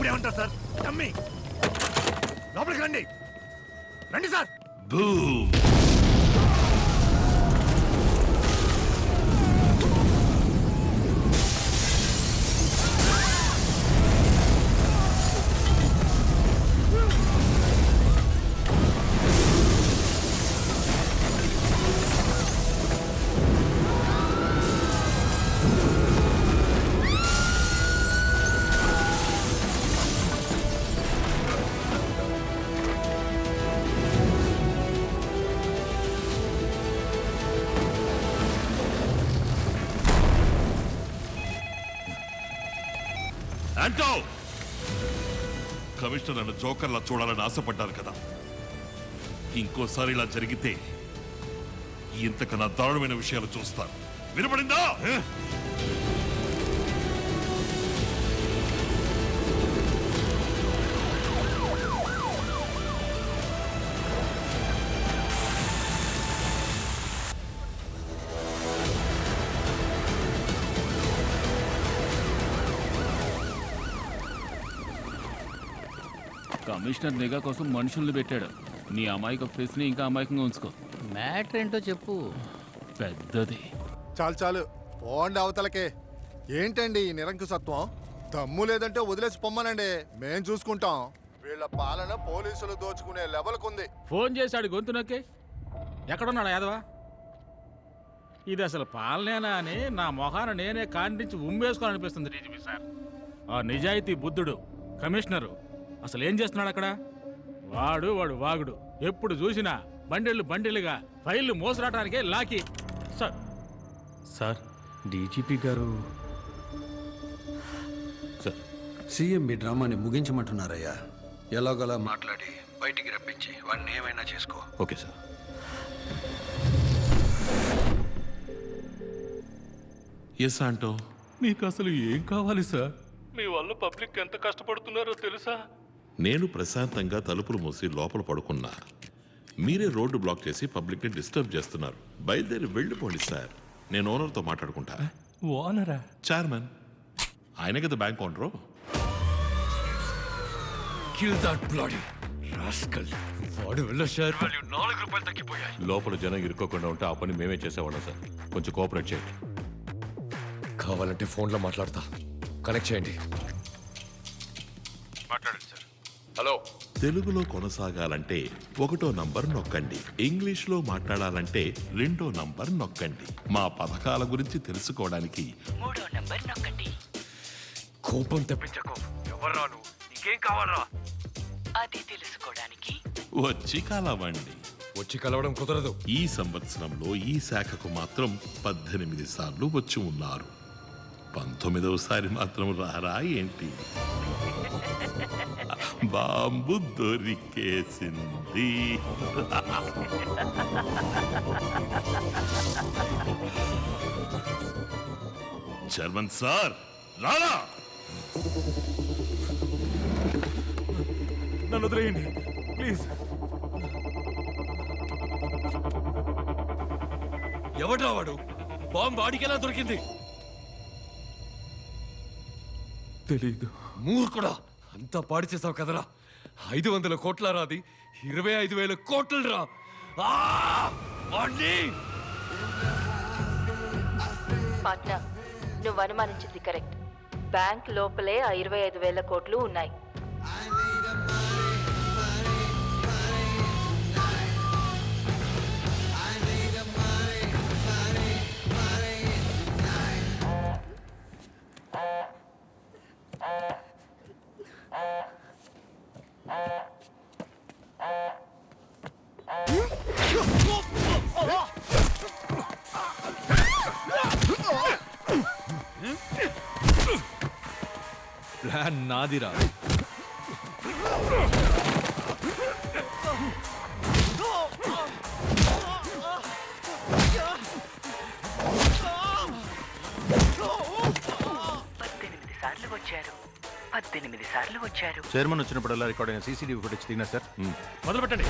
ఇప్పుడేమంటారు sir? తమ్మి లోపలికి రండి, రండి సార్. కమిషనర్ నన్ను జోకర్లా చూడాలని ఆశపడ్డారు కదా, ఇంకోసారి ఇలా జరిగితే ఇంతకన్నా దారుణమైన విషయాలు చూస్తారు. వినపడిందా? కమిషనర్ నిఘా కోసం మనుషుల్ని పెట్టాడు. నీ అమాయక ఫేస్ ని ఇంకా అమాయకంగా ఉంచుకో. మ్యాటర్ ఏంటో చెప్పు. పెద్దది. చాలు చాలు పోండి అవతలకే. ఏంటండి ఈ నిరంకుశత్వం? దమ్ము లేదంటే వదిలేసి పొమ్మనండి, మేం చూసుకుంటాం. వీళ్ళ పాలన పోలీసులు దోచుకునే లెవెల్కుంది. ఫోన్ చేశాడు గొంతు నొక్కి. ఎక్కడున్నాడు యాదవా? ఇది అసలు పాలనేనా అని నా మొహాన నేనే కాండించి ఉమ్మేసుకోవాలనిపిస్తుంది డీజీపీ సార్. ఆ నిజాయితీ బుద్ధుడు కమిషనరు అసలు ఏం చేస్తున్నాడు అక్కడ? వాడు వాగుడు. ఎప్పుడు చూసినా బండిలుగా ఫైళ్లు మోసరాటానికే లాకి. సార్ సార్ డీజీపీ గారు సార్ సీఎం మీ డ్రామాని ముగించమంటున్నారయ్యా. ఎలాగోలా మాట్లాడి బయటికి రప్పించి వాడిని ఏమైనా చేసుకో. Okay sir. ఎస్ ఆంటో, మీకు అసలు ఏం కావాలి సార్? మీ వల్ల పబ్లిక్ ఎంత కష్టపడుతున్నారో తెలుసా? నేను ప్రశాంతంగా తలుపులు మూసి లోపల పడుకున్నా. మీరే రోడ్డు బ్లాక్ చేసి పబ్లిక్ ని డిస్టర్బ్ చేస్తున్నారు. బయలుదేరి వెళ్ళిపోండి సార్, నేను ఓనర్తో మాట్లాడుకుంటా. ఓనరా? చైర్మన్ ఆయన కదా bank owner. Kill that bloody rascal. వాడు వెళ్ళ షేర్ వాల్యూ 4 రూపాయలు తగ్గిపోయాయి. లోపల జనం ఇరుక్కోకుండా ఉంటే ఆ పని మేమే చేసేవాళ్ళం సార్. కొంచెం కోఆపరేట్ చేయండి. కావాలంటే ఫోన్లో మాట్లాడతా, కనెక్ట్ చేయండి. మాట్లాడండి సార్. హలో. తెలుగులో కొనసాగాలంటే 1వ నంబర్ నొక్కండి, ఇంగ్లీష్లో మాట్లాడాలంటే 2వ నంబర్ నొక్కండి. మా పథకాల గురించి తెలుసుకోవడానికి 3వ నంబర్ నొక్కండి. కోపం తెప్పించకు. ఎవర్రాను? నీకేం కావాలరా? అది తెలుసుకోవడానికి వచ్చి కలవండి. వచ్చి కలవడం కుదరదు. ఈ సంవత్సరంలో ఈ శాఖకు మాత్రం 18 సార్లు వచ్చి ఉన్నారు. 19వ సారి మాత్రం రారా ఏంటి? బాంబు దొరికేసింది. చైర్మన్ సార్ రారా? నన్ను వదిలేయండి ప్లీజ్. ఎవడ్రా వాడు? బాంబు వాడికెలా దొరికింది? తెలీదు. మూర్ఖుడా, అంతా పాడి చేసావు కదరా. 500 కోట్ల రాది, 25,000 కోట్లు రా. పాట్నా, నువ్వు అనుమానించింది కరెక్ట్. బ్యాంక్ లోపలే ఆ 25,000 కోట్లు ఉన్నాయి. ప్లాన్ నాదిరా. సార్లు వచ్చారు. చైర్మన్ వచ్చినప్పుడల్లా రికార్డ్ అయిన సీసీటీవీ ఫుటేజ్ దిగినా సార్. మొదలు పెట్టండి.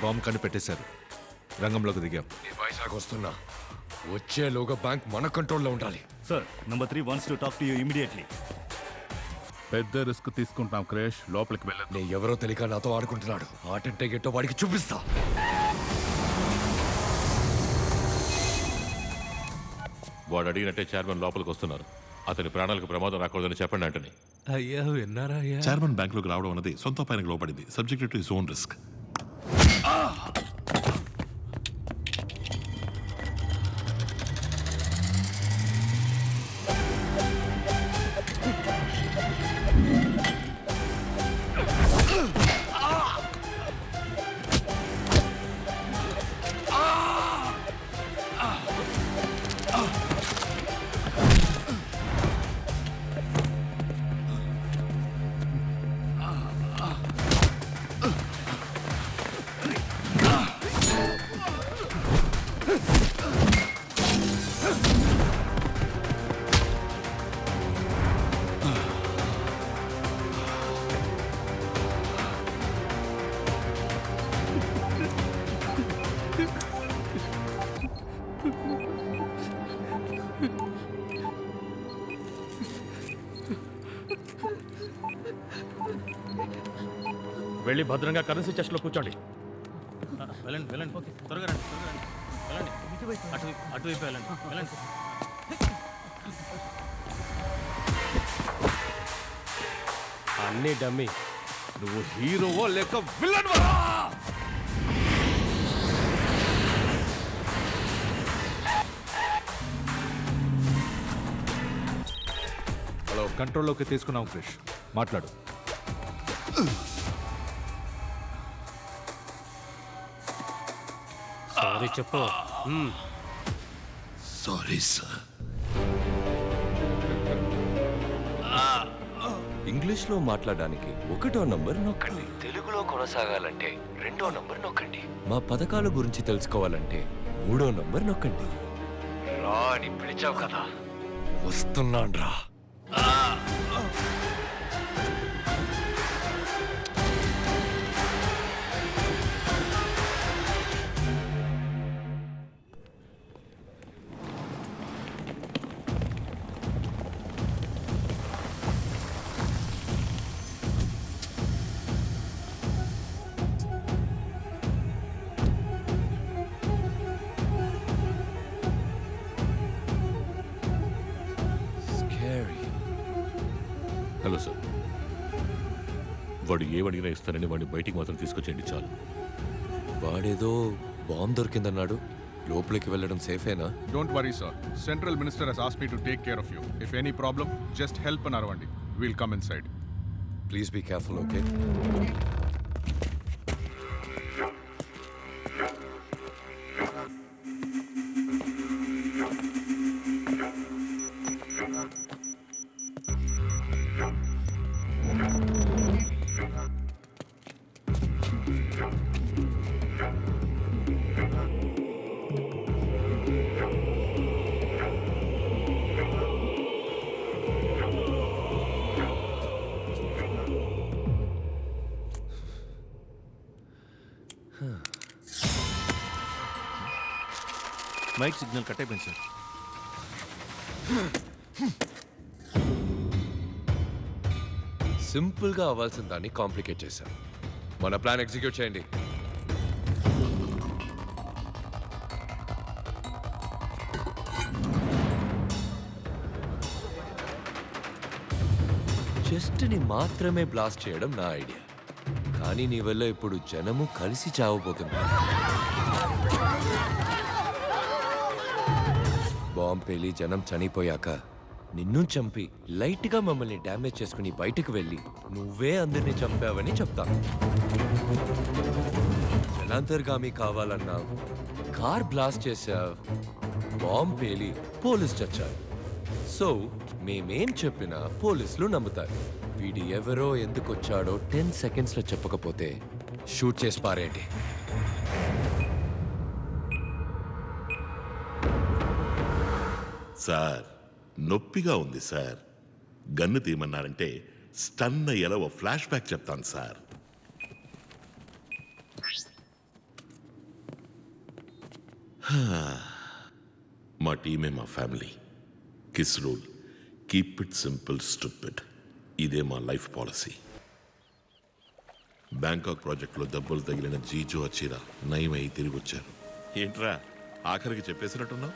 బాంబు కనిపెట్టేశారు. రంగంలోకి దిగాం. నేను వైజాగ్ వస్తున్నా. వచ్చేలోగా బ్యాంక్ మన కంట్రోల్లో ఉండాలి. Sir number 3 wants to talk to you immediately. పెద్ద రిస్క్ తీసుకుంటాం క్రేష్, లోపలికి వెళ్ళదు. నేను ఎవరో తెలియక నాతో ఆడుకుంటున్నాడు. ఆటంటే గెట్టో వాడికి చూపిస్తా. వాడు అడిగినట్టే చైర్మన్ లోపలికి వస్తున్నారు. అతని ప్రాణాలకు ప్రమాదం రాకూడదని చెప్పండి అంటని. అయ్యా విన్నారా అయ్యా? చైర్మన్ బ్యాంకులోకి రావడం అన్నది సొంత పైనకి లోపడింది, subject to his own risk. వెళ్ళి భద్రంగా కరెన్సీ చెస్ట్లో కూర్చోండి. వెళ్ళండి వెళ్ళండి, త్వరగా రండి, వెళ్ళండి, అటువైపు వెళ్ళండి, వెళ్ళండి. అన్నీ డమ్మి. నువ్వు హీరోవో లేక విలన్వా? హలో, కంట్రోల్లోకి తీసుకున్నాం క్రిష్. మాట్లాడు. సారీ చెప్పు. Sorry sir. ఇంగ్లీష్లో మాట్లాడడానికి 1వ నంబర్ నొక్కండి. తెలుగులో కొనసాగాలంటే 2వ నంబర్ నొక్కండి. మా పథకాల గురించి తెలుసుకోవాలంటే 3వ నంబర్ నొక్కండి. రా అని పిలిచావు కదా, వస్తున్నాను రా. హలో సార్, వాడు ఏమడిగినా ఇస్తానని వాడిని బయటికి మాత్రం తీసుకొచ్చేయండి చాలు. వాడేదో బాంబు దొరికిందన్నాడు. లోపలికి వెళ్ళడం సేఫేనా? Don't worry sir, central minister has asked me to take care of you. If any problem just help అని అరవండి. Will come inside. Please be careful, okay? Mike signal cut అయిపోయింది సార్. సింపుల్గా అవ్వాల్సిన దాన్ని కాంప్లికేట్ చేశాం. మన plan execute చేయండి. చెస్ట్ని మాత్రమే బ్లాస్ట్ చేయడం నా ఐడియా, కానీ నీ వల్ల ఇప్పుడు జనము కలిసి చావబోతుంది. బాంబు పేలి జనం చనిపోయాక నిన్ను చంపి లైట్గా మమ్మల్ని డ్యామేజ్ చేసుకుని బయటకు వెళ్ళి నువ్వే అందరినీ చంపావని చెప్తాను. జనాంతర్గామి కావాలన్నావు, కార్ బ్లాస్ట్ చేశావు, బాంబు పేలి పోలీస్ చచ్చారు. సో మేమేం చెప్పినా పోలీసులు నమ్ముతారు. వీడి ఎవరో ఎందుకు వచ్చాడో 10 సెకండ్స్లో చెప్పకపోతే షూట్ చేసి పారేయండి. సార్, నొప్పిగా ఉంది సార్. గన్ను తీయమన్నారంటే స్టన్ అయ్యేలా ఓ ఫ్లాష్ బ్యాక్ చెప్తాను సార్. మా టీమే మా family. Kiss rule, keep it simple stupid. ఇదే మా లైఫ్ పాలసీ. బ్యాంకాక్ ప్రాజెక్టులో దెబ్బలు తగిలిన జీజో అచ్చిరా నయమై తిరిగి వచ్చారు. ఏంట్రా ఆఖరికి చెప్పేసినట్టున్నావు?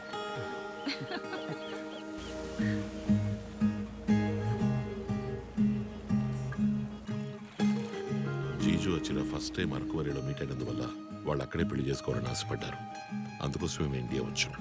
జీజో అచ్చిరా ఫస్ట్ టైం అరకువరిలో మీట్ అయినందువల్ల వాళ్ళు అక్కడే పెళ్లి చేసుకోవాలని ఆశపడ్డారు. అందుకోసమే మేము ఇండియా వచ్చాం.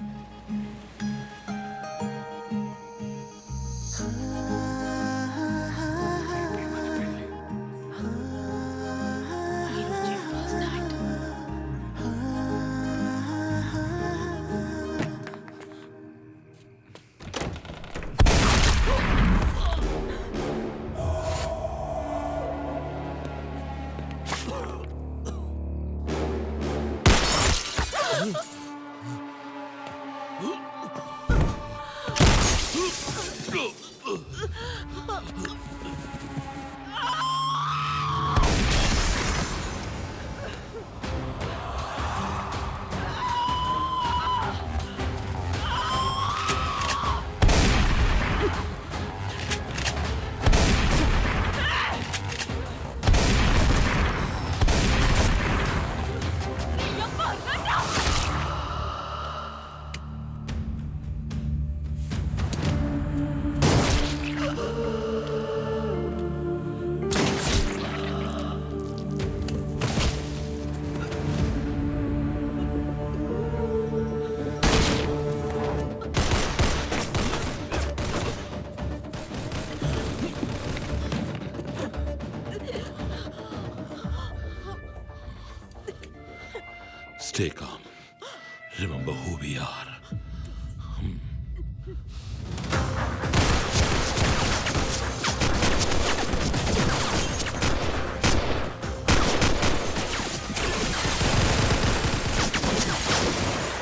Stay calm. Remember who we are.